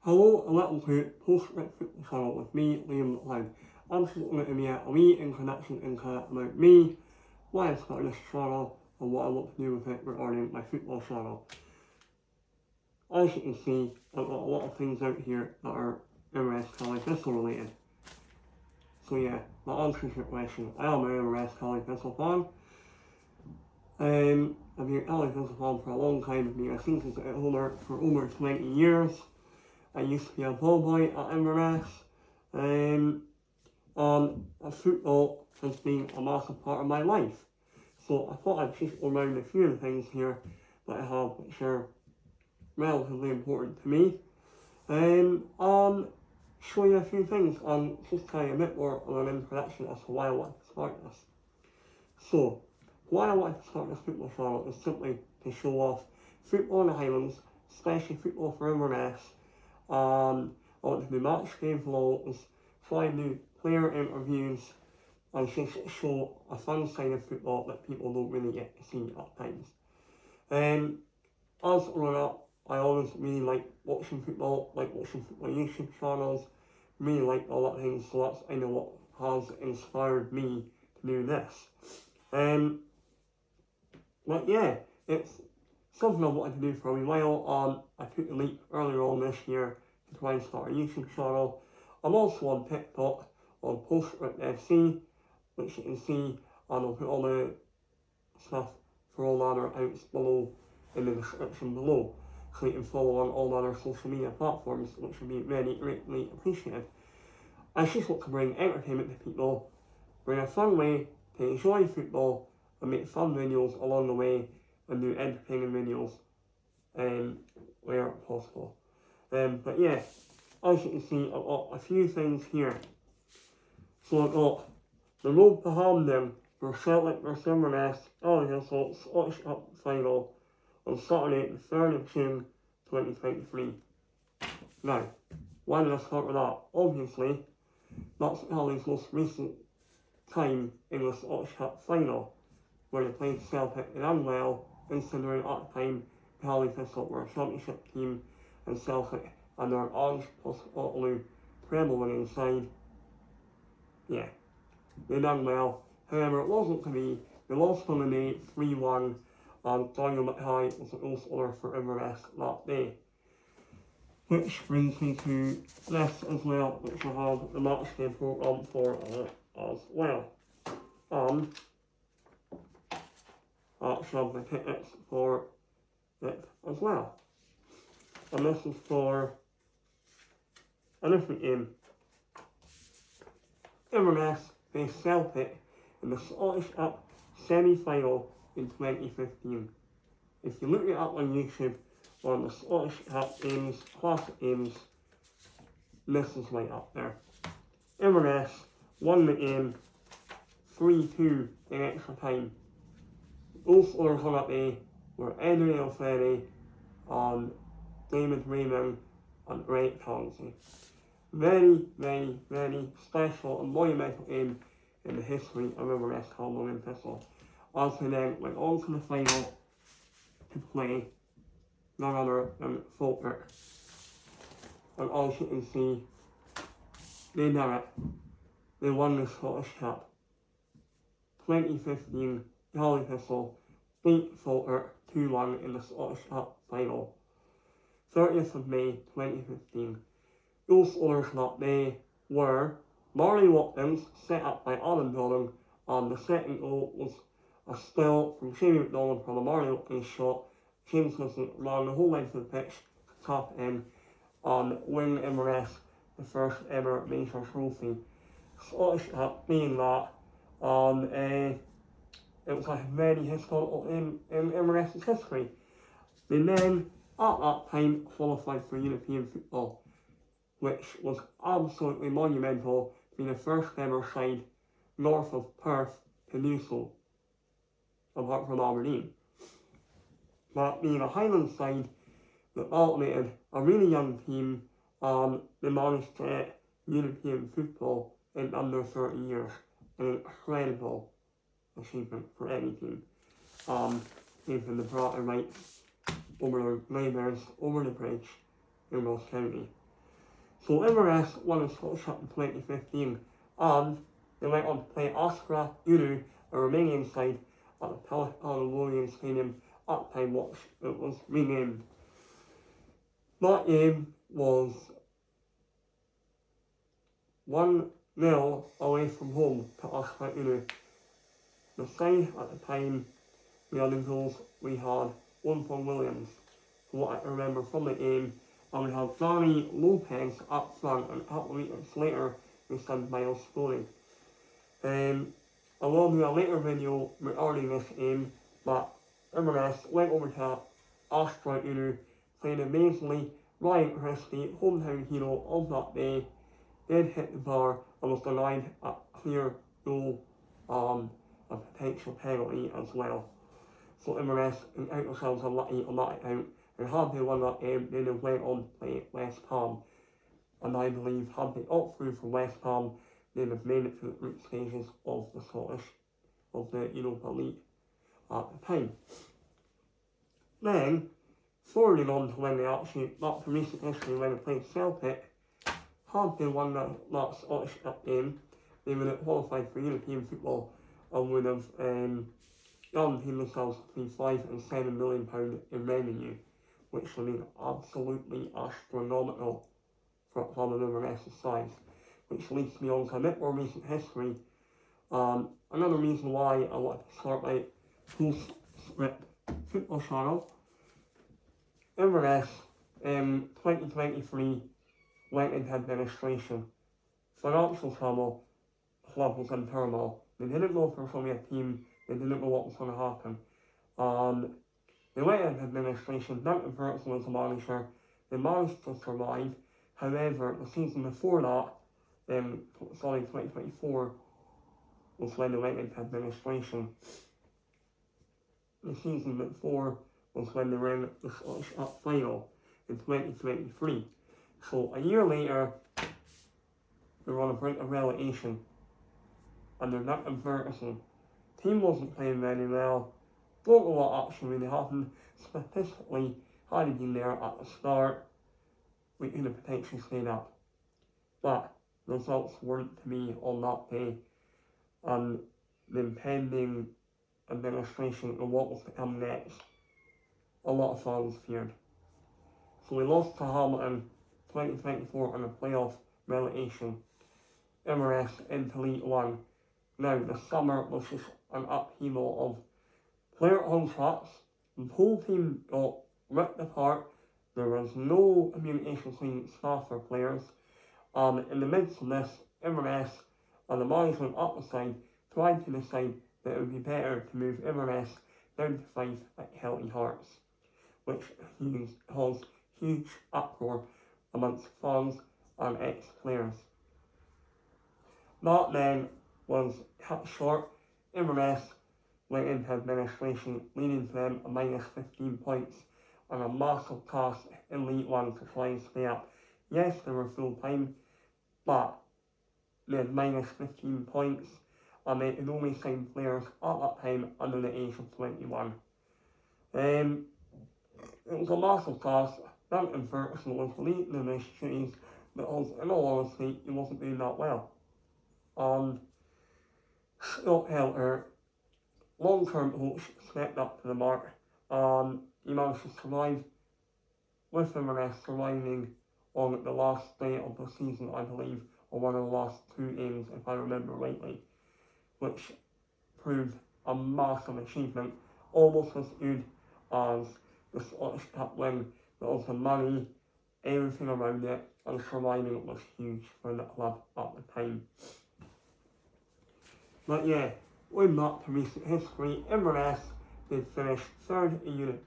Hello and welcome to Postscript Football Channel with me, Liam McLeod. I'm just going to give you a wee introduction into about me, why I started this channel, and what I want to do with it regarding my football channel. As you can see, I've got a lot of things out here that are MLS College Pistol related. So yeah, that answers your question. I am an MLS College Pistol fan. I've been a College Pistol fan for a long time. I've been a season ticket holder for over 20 years. I used to be a ball boy at Inverness, and football has been a massive part of my life. So I thought I'd just go around a few of the things here that I have which are relatively important to me. Show you a few things and just tell you a bit more of an introduction as to why I wanted to start this. So, why I wanted to start this football channel is simply to show off football in the Highlands, especially football for Inverness. I want to do match day vlogs, try and do player interviews, and just show a fun side of football that people don't really get to see at times. As growing up, I always really liked watching football YouTube channels, really liked all that things, so that's kind of what has inspired me to do this. But yeah, it's something I wanted to do for a wee while. I took the leap earlier on this year to try and start a YouTube channel. I'm also on TikTok on Postscript FC, which you can see, and I'll put all the stuff for all the other accounts below in the description below, so you can follow on all the other social media platforms, which would be very greatly appreciated. I just want to bring entertainment to people, bring a fun way to enjoy football, and make fun videos along the way, and do entertaining videos where possible. But yeah, as you can see, I've got a few things here. So I've got the road to Hampden for Celtic vs Inverness, so Scottish Cup final on Saturday the 3rd of June 2023. Now, why did I start with that? Obviously, that's Hallie's most recent time in the Scottish Cup final, where they played Celtic in Anwell, considering at the time Hallie Thistle were a championship team and Celtic and their Orange plus Waterloo treble winning side. Yeah, they done well. However, it wasn't to be. They lost on the day 3-1, and Daniel McHigh was the goal scorer for Inverness that day. Which brings me to this as well, which I have the match day programme for as well. I actually have the tickets for it as well. And this is for a different game. Inverness faced Celtic in the Scottish Cup semi-final in 2015. If you look it up on YouTube on the Scottish Cup games, classic games, this is right up there. Inverness won the game 3-2 in extra time. Goal scorers on that day were Eddie O'Ferry, David Raymond, and Ray Collins. Very, very, very special and monumental game in the history of Inverness Cumberland Thistle, as they then went on to the final to play none other than Falkirk. And as you can see, they did it. They won the Scottish Cup. 2015, Hallie Thistle beat Falkirk 2-1 in the Scottish Cup final. 30th of May 2015. Goal scorers that day were Marley Watkins, set up by Adam Dolan, and the second goal was a still from Jamie McDonald from a Marley Watkins shot. James Wilson ran the whole length of the pitch to tap in and win Inverness the first ever major trophy. Scottish Cup being that, it was a very historical in Inverness' history. They then, at that time, qualified for European football, which was absolutely monumental, being the first ever side north of Perth to do so, apart from Aberdeen. But being a Highland side that ultimated a really young team, they managed to get European football in under 30 years. An incredible achievement for any team. Even the Broughton Knights over the Labours over the bridge in Ross County. So Inverness won the Scottish Cup in 2015, and they went on to play Askra Unu, a Romanian side, at the Palestinian Stadium at the time which it was renamed. That game was 1-0 away from home to Askra Unu. The side at the time, the other goals we had one from Williams, from what I remember from the game, and we had Danny Lopez up front, and a couple of weeks later we sent Miles scoring. I will do a later video regarding this game, but Inverness went over to Askra Unu, played amazingly. Ryan Christie, hometown hero of that day, did hit the bar and was denied a clear goal, a potential penalty as well. So Inverness out themselves unlucky on that account, and had they won that game, they went on to play West Ham. And I believe had they got through for West Ham, they'd have made it to the group stages of the Europa League at the time. Then, forwarding on to when they actually, back to recent history, when they played Celtic, had they won that Scottish Cup game, they would have qualified for European football and would have guaranteed themselves between £5 and £7 million in revenue, which would be absolutely astronomical for a club of Inverness's size, which leads me on to a bit more recent history. Another reason why I wanted to start my Postscript football channel. Inverness in 2023 went into administration. Financial trouble, the club was in turmoil. They didn't know if there was going to be a team, they didn't know what was going to happen. They went into administration, Duncan Ferguson was the manager, they managed to survive. However, the season before that, 2024, was when they went into administration. The season before was when they were in the Scottish Cup final in 2023. So a year later, they were on the brink of relegation under Duncan Ferguson. Team wasn't playing very well. Don't know what actually really happened. Statistically, had he been there at the start, we could have potentially stayed up. But the results weren't to be on that day, and the impending administration and what was to come next, a lot of fans feared. So we lost to Hamilton 2024 in the playoff relegation. Inverness into League One. Now the summer was just an upheaval of player contracts. The whole team got ripped apart. There was no communication between staff or players. In the midst of this, Inverness and the management up the side tried to decide that it would be better to move Inverness down to 5 at Healthy Hearts, which caused huge uproar amongst fans and ex-players. That then was cut short. Inverness went into administration, leading to them a minus 15 points and a massive task in League One to try and stay up. Yes, they were full time, but they had minus 15 points and they could only sign players at that time under the age of 21. It was a massive task. Duncan Ferguson was leading the initiatives because, in all honesty, he wasn't doing that well. And Scott Helter, long-term coach, stepped up to the mark and he managed to survive, with Inverness surviving on the last day of the season, I believe, or one of the last 2 games, if I remember rightly, which proved a massive achievement, almost as good as the Scottish Cup win, because the money, everything around it, and surviving was huge for the club at the time. But yeah, going back to recent history, Inverness did finish third in Europe,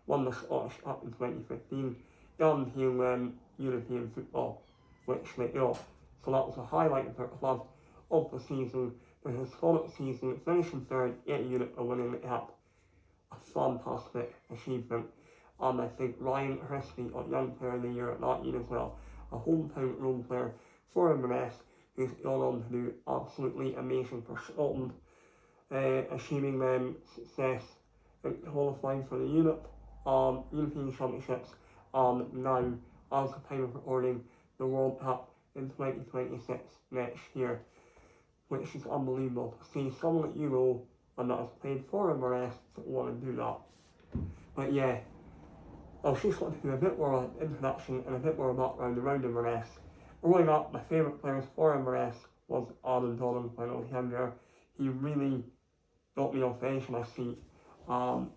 won the Scottish Cup in 2015, guaranteeing them European football, which they got. So that was a highlight for the club of the season, the historic season, finishing third in Europe and winning the cup. A fantastic achievement. And I think Ryan Christie got Young Player of the Year that year as well. A hometown role player for Inverness who's gone on to do absolutely amazing for Scotland, achieving them success in qualifying for the European Championships, and now as the time of recording the World Cup in 2026 next year, which is unbelievable to see someone that you know and that has played for MLS that want to do that. But yeah, I was just wanting to do a bit more introduction and a bit more background around MLS. Growing up, my favourite players for MLS was Alan Dolan when I was younger. He really got me off the edge of my seat.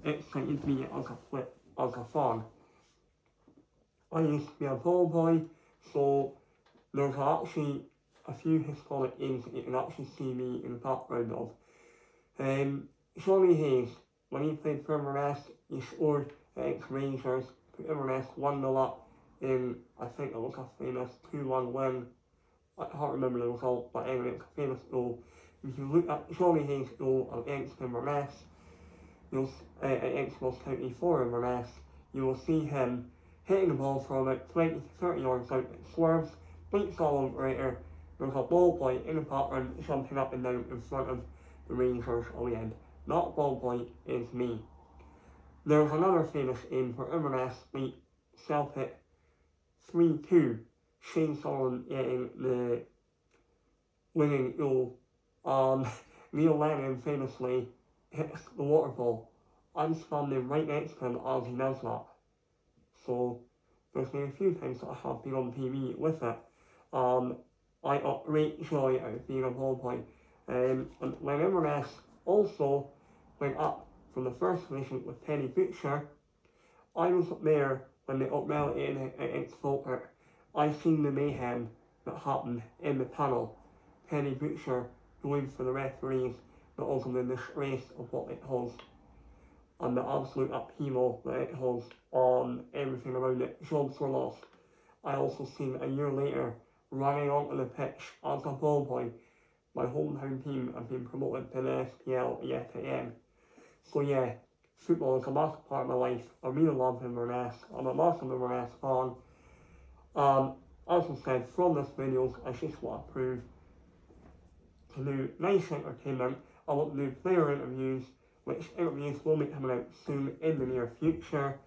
Excited me as a fan. I used to be a ball boy, so there's actually a few historic games that you can actually see me in the background of. Johnny Hayes, when he played for MLS, he scored against Rangers, put MLS 1-0 up in, I think it was a famous 2-1 win. I can't remember the result, but anyway, it's a famous goal. If you look at Johnny Hayes' goal against MLS, against Ross County for MLS, you will see him hitting the ball from about 20 to 30 yards out, it swerves, beats all operator, there's a ball boy in the background jumping up and down in front of the Rangers end. That ball boy is me. There's another famous game where MLS beat Celtic 3-2, Shane Sullivan getting the winning goal. Neil Lennon famously hits the water ball. I'm standing right next to him as he does that. So there's been a few times that I have been on TV with it. I got great joy out of being a ball boy. And when MLS also went up from the first division with Penny Butcher, I was up there when they got relegated against Falkirk. I seen the mayhem that happened in the tunnel. Penny Butcher going for the referees, but also the disgrace of what it was and the absolute upheaval that it was on everything around it. Jobs were lost. I also seen a year later running onto the pitch as a ball boy. My hometown team had been promoted to the SPL yet again. So yeah, football is a massive part of my life. I really love Inverness. I'm a massive Inverness fan. As I said, from this video, I just want to prove to do nice entertainment. I want to do player interviews, which interviews will be coming out soon in the near future.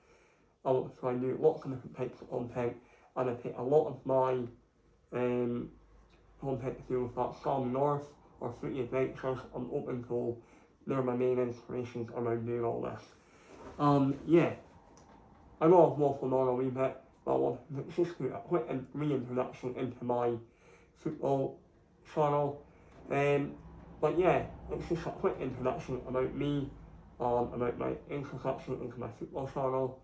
I want to try and do lots of different types of content, and I take a lot of my content to do with that Sam North or Fruity Adventures and Open Goal. They're my main inspirations around doing all this. Yeah, I know I've waffled on a wee bit, but I want to just do a quick reintroduction into my football channel. But yeah, it's just a quick introduction about me, about my introduction into my football channel.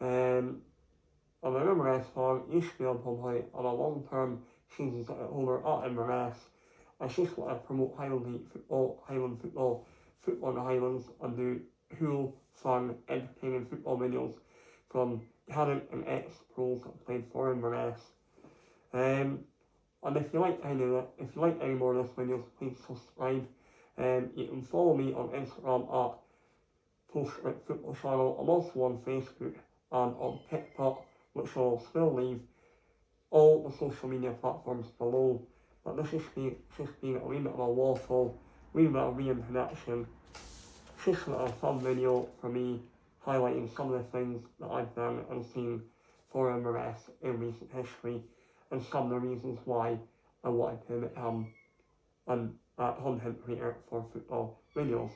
I'm an Inverness fan, used to be on Plumhigh. I'm a long-term season ticket holder at Inverness. I just want to promote Highland football, football in the Highlands, and do cool, fun, entertaining football videos from current and ex-pros that played for Inverness. And if you like any more of this videos, please subscribe. You can follow me on Instagram at Postscript Football Channel. I'm also on Facebook and on TikTok, which I'll still leave all the social media platforms below. But this has just been a wee bit of a waffle, wee bit of reintroduction. Just a fun video for me, highlighting some of the things that I've done and seen for Inverness in recent history, and some of the reasons why I wanted to become a content creator for football videos.